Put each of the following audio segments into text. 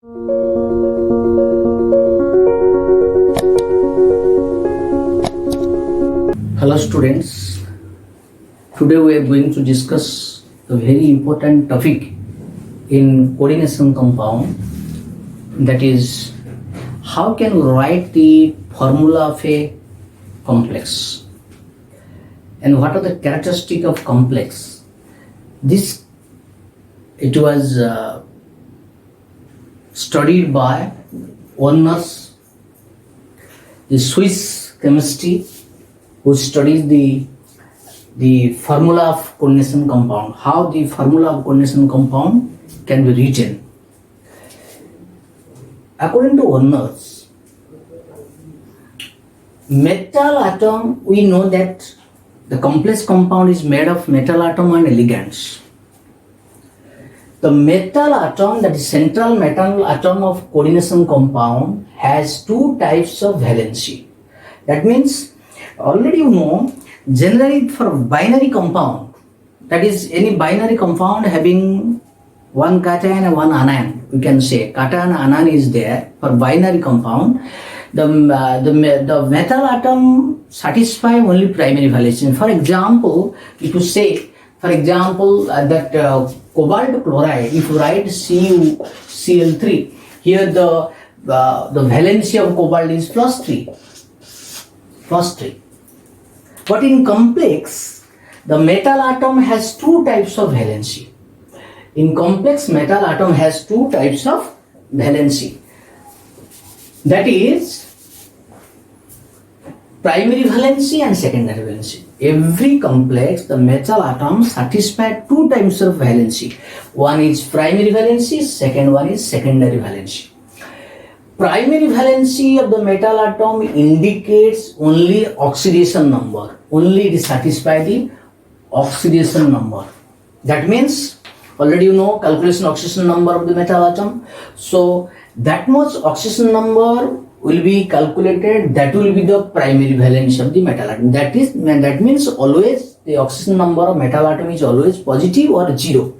Hello students, today we are going to discuss a very important topic in coordination compound, that is how can we write the formula of a complex and what are the characteristics of complex. It was studied by Warner's, the Swiss chemistry, who studies the formula of coordination compound, how the formula of coordination compound can be written. According to Warner's, metal atom, we know that the complex compound is made of metal atom and ligands. The metal atom, that is central metal atom of coordination compound, has two types of valency. That means, already you know, generally for binary compound, that is any binary compound having one cation and one anion, we can say cation and anion is there for binary compound. The metal atom satisfy only primary valency. For example, if you say, for example, that cobalt chloride, if you write CuCl3, here the valency of cobalt is plus 3. But in complex, the metal atom has two types of valency. In complex, metal atom has two types of valency. That is primary valency and secondary valency. Every complex, the metal atom satisfy two types of valency. One is primary valency, second one is secondary valency. Primary valency of the metal atom indicates only oxidation number. Only it satisfies the oxidation number. That means, already you know calculation oxidation number of the metal atom. So that much oxidation number will be calculated, that will be the primary valency of the metal atom. That means always the oxidation number of metal atom is always positive or zero.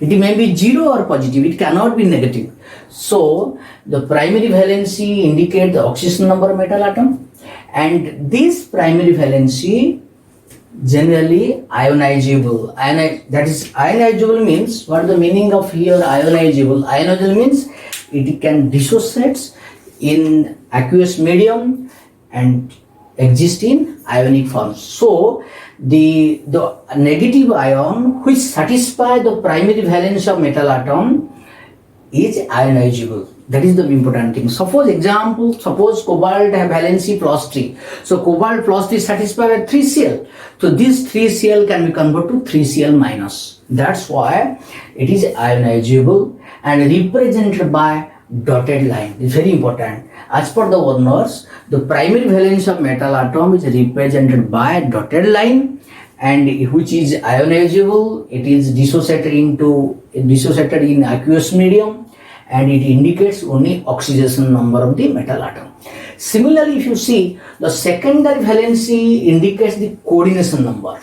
It may be zero or positive, it cannot be negative. So the primary valency indicates the oxidation number of metal atom, and this primary valency generally ionizable. That is, ionizable means, what is the meaning of here ionizable? Ionizable means it can dissociate in aqueous medium and exist in ionic form. So the negative ion which satisfy the primary valence of metal atom is ionizable. That is the important thing. Suppose cobalt have valency plus 3. So cobalt plus 3 satisfy with 3Cl. So this 3Cl can be converted to 3Cl minus. That's why it is ionizable and represented by dotted line. It's very important. As per the Warner's, the primary valence of metal atom is represented by dotted line, and which is ionizable. It is dissociated in aqueous medium, and it indicates only oxidation number of the metal atom. Similarly, if you see, the secondary valency indicates the coordination number.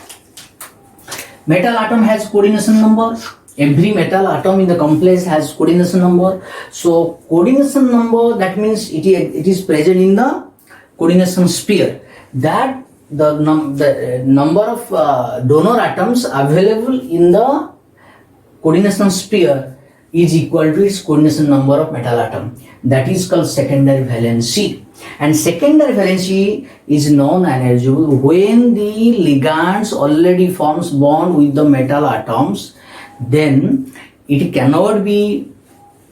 Metal atom has coordination number. Every metal atom in the complex has coordination number. So coordination number, that means it is present in the coordination sphere. That the number of donor atoms available in the coordination sphere is equal to its coordination number of metal atom. That is called secondary valency. And secondary valency is non-ionizable when the ligands already forms bond with the metal atoms. Then it cannot be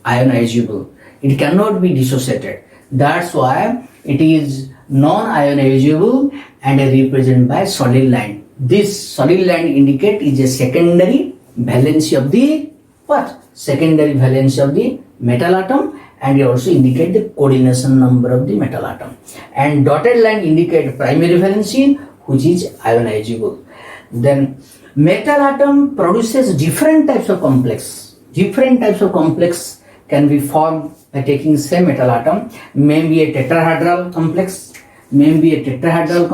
ionizable. It cannot be dissociated. That's why it is non-ionizable and represented by solid line. This solid line indicate is a secondary valency of the what? Secondary valency of the metal atom, and it also indicate the coordination number of the metal atom. And dotted line indicate primary valency, which is ionizable. Then metal atom produces different types of complex. Different types of complex can be formed by taking same metal atom. Maybe a tetrahedral complex, maybe a octahedral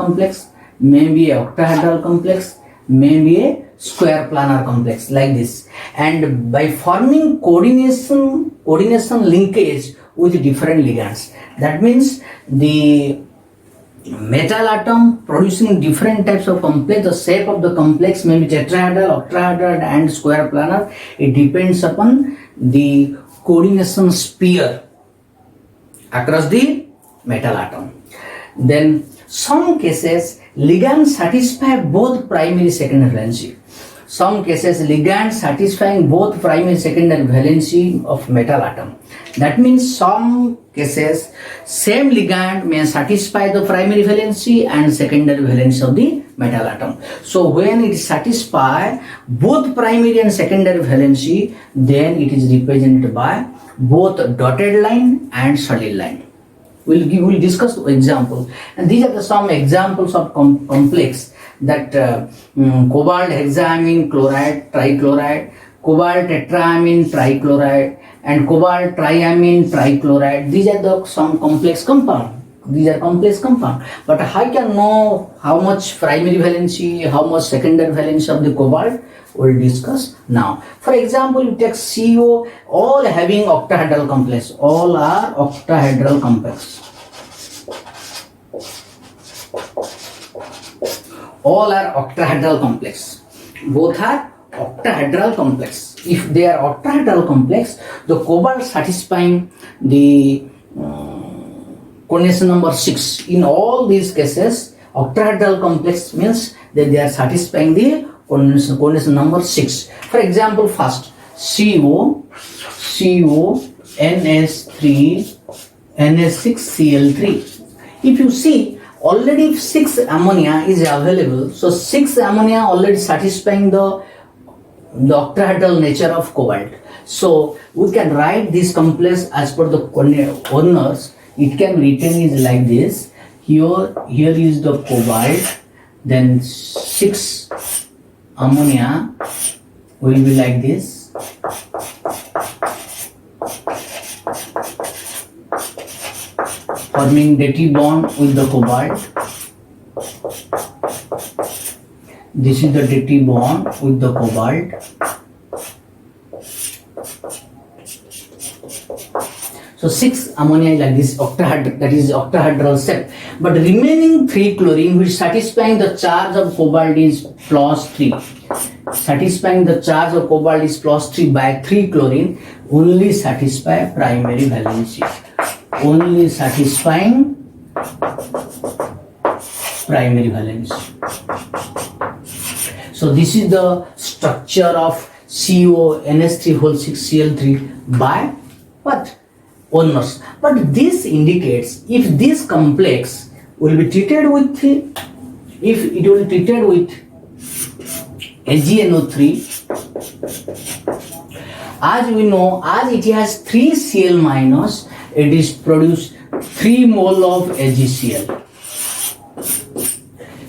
complex, may be a square planar complex like this, and by forming coordination linkage with different ligands. That means the metal atom producing different types of complex. The shape of the complex may be tetrahedral, octahedral, and square planar. It depends upon the coordination sphere across the metal atom. Then some cases ligands satisfy both primary secondary valency. Some cases ligands satisfying both primary secondary valency of metal atom. That means some cases same ligand may satisfy the primary valency and secondary valency of the metal atom. So when it satisfies both primary and secondary valency, then it is represented by both dotted line and solid line. We'll discuss example, and these are some examples of complex that cobalt hexaamine chloride trichloride, cobalt tetraamine trichloride, and cobalt triamine trichloride. These are some complex compound. These are complex compound. But I can know how much primary valency, how much secondary valency of the cobalt. We'll discuss now. For example, you take CO, all having octahedral complex. All are octahedral complex. All are octahedral complex. Both are octahedral complex. If they are octahedral complex, the cobalt satisfying the coordination number 6. In all these cases, octahedral complex means that they are satisfying the coordination number 6. For example, first CO, NS3, NS6Cl3. If you see, already 6 ammonia is available, so 6 ammonia already satisfying the octahedral nature of cobalt. So we can write this complex as per the owners. It can written is like this. Here is the cobalt, then 6 ammonia will be like this. Forming dative bond with the cobalt. This is the dative bond with the cobalt. So 6 ammonia is like this octahedral, that is octahedral shape. But remaining 3 chlorine which satisfying the charge of cobalt is plus 3. Satisfying the charge of cobalt is plus 3 by 3 chlorine only satisfy primary valency. Only satisfying primary valency. So this is the structure of CONS3 by what? Owners. But this indicates if this complex will be treated with, if it will be treated with AgNO3, as we know, as it has 3 Cl minus, it is produced 3 mole of AgCl.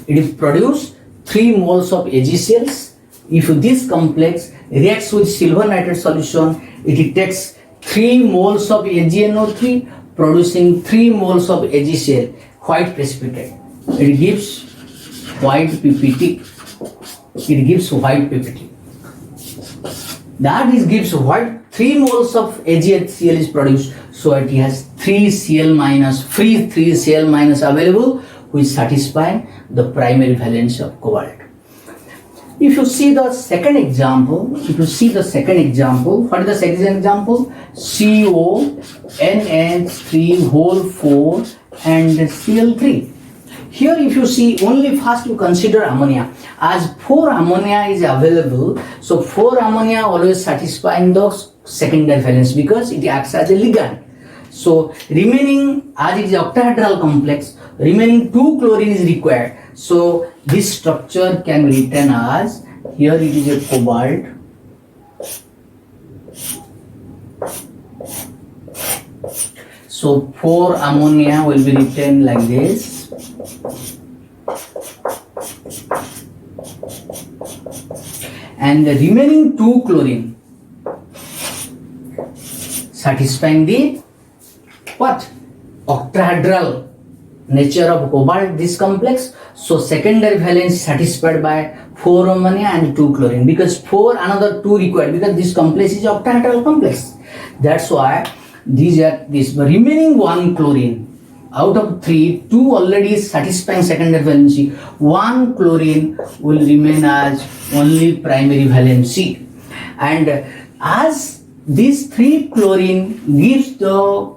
It is produced 3 moles of AgCls. If this complex reacts with silver nitrate solution, it takes 3 moles of AgNO3 producing 3 moles of AgCl, white precipitate. It gives white PPT. It gives white PPT. That is gives white 3 moles of AgCl is produced, so it has 3 Cl minus, free 3 Cl minus available, which satisfy the primary valence of cobalt. If you see the second example, what is the second example? CONH3 whole 4 and Cl3. Here if you see, only first you consider ammonia. As 4 ammonia is available, so 4 ammonia always satisfying the secondary valence because it acts as a ligand. So remaining, as it is octahedral complex, remaining 2 chlorine is required. So this structure can be written as, here it is a cobalt, so 4 ammonia will be written like this. And the remaining 2 chlorine satisfying the what? Octahedral nature of cobalt this complex. So secondary valence satisfied by 4 ammonia and 2 chlorine, because 4 another 2 required, because this complex is octahedral complex. That's why these are this remaining 1 chlorine out of 3, 2 already satisfying secondary valency, 1 chlorine will remain as only primary valency. And as this 3 chlorine gives the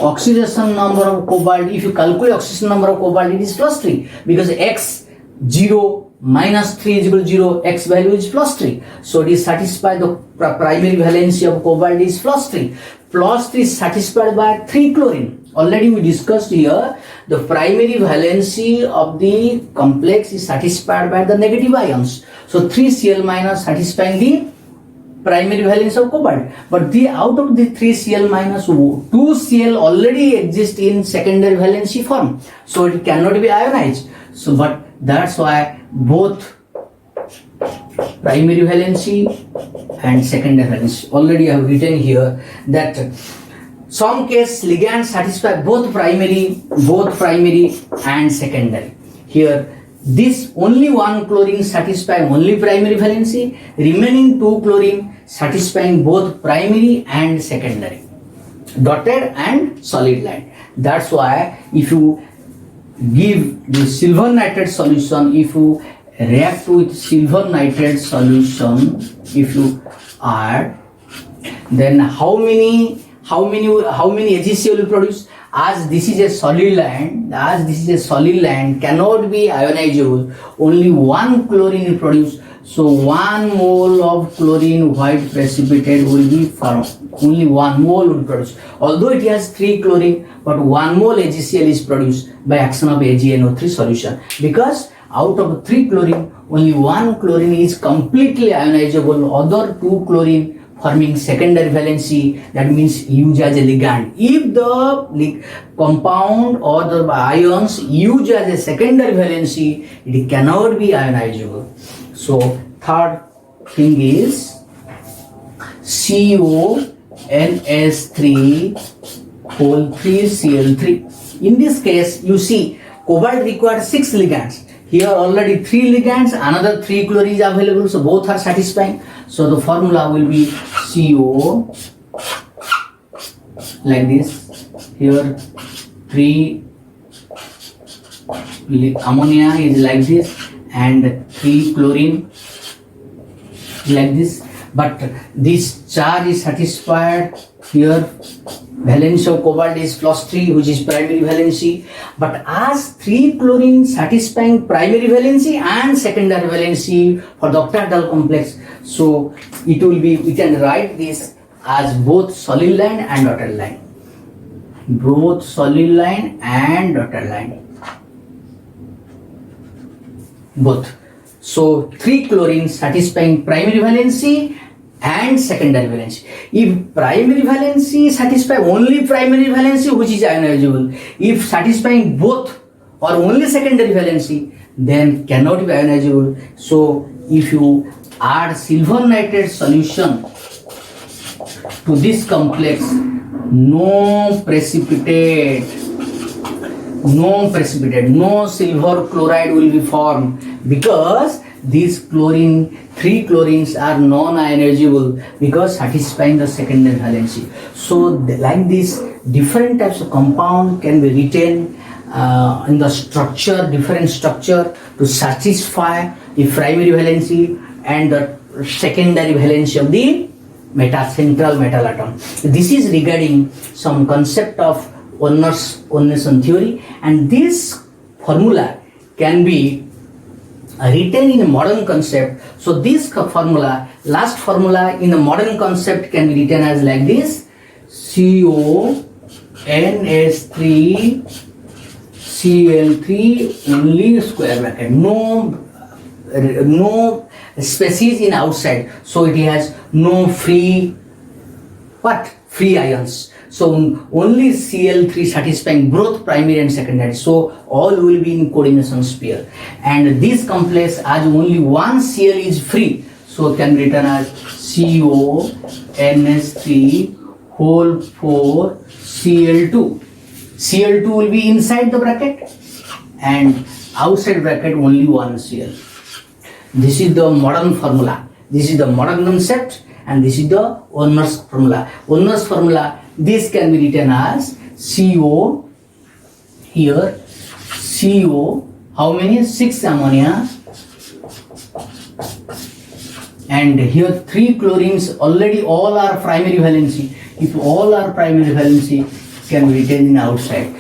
oxidation number of cobalt, if you calculate oxidation number of cobalt, it is plus 3, because x 0 minus 3 is equal to 0, x value is plus 3. So it is satisfied the primary valency of cobalt is plus 3. Plus 3 is satisfied by 3 chlorine. Already we discussed here, the primary valency of the complex is satisfied by the negative ions. So 3Cl minus satisfying the primary valence of cobalt. But the out of the 3Cl minus 2Cl already exist in secondary valency form. So it cannot be ionized. So but that's why both primary valency and secondary valency, already I have written here that some case ligands satisfy both primary and secondary. Here this only 1 chlorine satisfy only primary valency, remaining 2 chlorine satisfying both primary and secondary, dotted and solid line. That's why if you give the silver nitrate solution, if you react with silver nitrate solution, if you add, then how many AgCl will produce? As this is a solid line, cannot be ionizable, only 1 chlorine will produce. So 1 mole of chlorine white precipitate will be formed, only 1 mole will produce. Although it has 3 chlorine, but 1 mole AgCl is produced by action of AgNO3 solution, because out of 3 chlorine, only 1 chlorine is completely ionizable, other 2 chlorine forming secondary valency, that means use as a ligand. If the compound or the ions use as a secondary valency, it cannot be ionizable. So third thing is CONS3 whole 3Cl3. In this case, you see cobalt requires 6 ligands. Here already 3 ligands, another 3 chlorine is available, so both are satisfying. So the formula will be CO like this. Here 3 ammonia is like this and 3 chlorine like this. But this charge is satisfied here. Valence of cobalt is plus 3, which is primary valency. But as 3 chlorine satisfying primary valency and secondary valency for the octahedral complex, so it will be, we can write this as both solid line and dotted line. Both solid line and dotted line. Both. So 3 chlorine satisfying primary valency and secondary valency. If primary valency satisfy only primary valency, which is ionizable, if satisfying both or only secondary valency, then cannot be ionizable. So if you add silver nitrate solution to this complex, no precipitate, no silver chloride will be formed, because these 3 chlorines are non-ionizable because satisfying the secondary valency. So like this, different types of compound can be written in the structure, different structure to satisfy the primary valency and the secondary valency of the central metal atom. This is regarding some concept of oneness theory, and this formula can be written in a modern concept. So this formula, last formula in the modern concept, can be written as like this: CONS3 Cl3 only square bracket, no species in outside, so it has no free ions. So only Cl3 satisfying both primary and secondary, so all will be in coordination sphere. And this complex, as only 1 Cl is free, so can be written as CONS3 whole 4 Cl2. Cl2 will be inside the bracket and outside bracket only one Cl. This is the modern formula. This is the modern concept and this is the owner's formula. Owner's formula, this can be written as CO, here CO, how many? 6 ammonia, and here 3 chlorines, already all are primary valency. If all are primary valency, can be written in outside.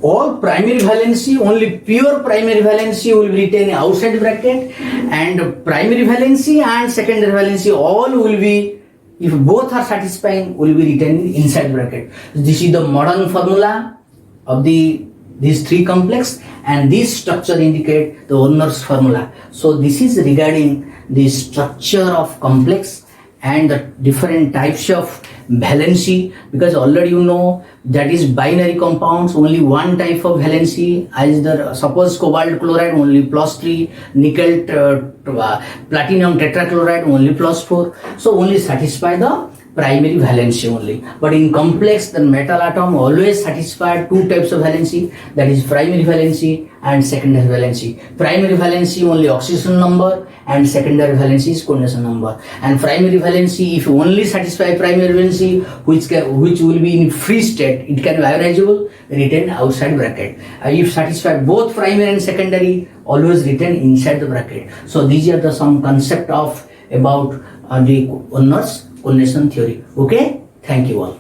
All primary valency, only pure primary valency will be written outside bracket, and primary valency and secondary valency all will be, if both are satisfying, will be written inside bracket. This is the modern formula of these 3 complex, and this structure indicate the owner's formula. So this is regarding the structure of complex and the different types of valency, because already you know that is binary compounds, only one type of valency, as the suppose cobalt chloride only +3, nickel platinum tetrachloride only +4, so only satisfy the primary valency only. But in complex, the metal atom always satisfy 2 types of valency, that is primary valency and secondary valency. Primary valency only oxidation number and secondary valency is coordination number. And primary valency, if you only satisfy primary valency, which will be in free state, it can be ionizable, written outside bracket. If satisfy both primary and secondary, always written inside the bracket. So these are the some concept of about the owner's coordination theory. Okay, thank you all.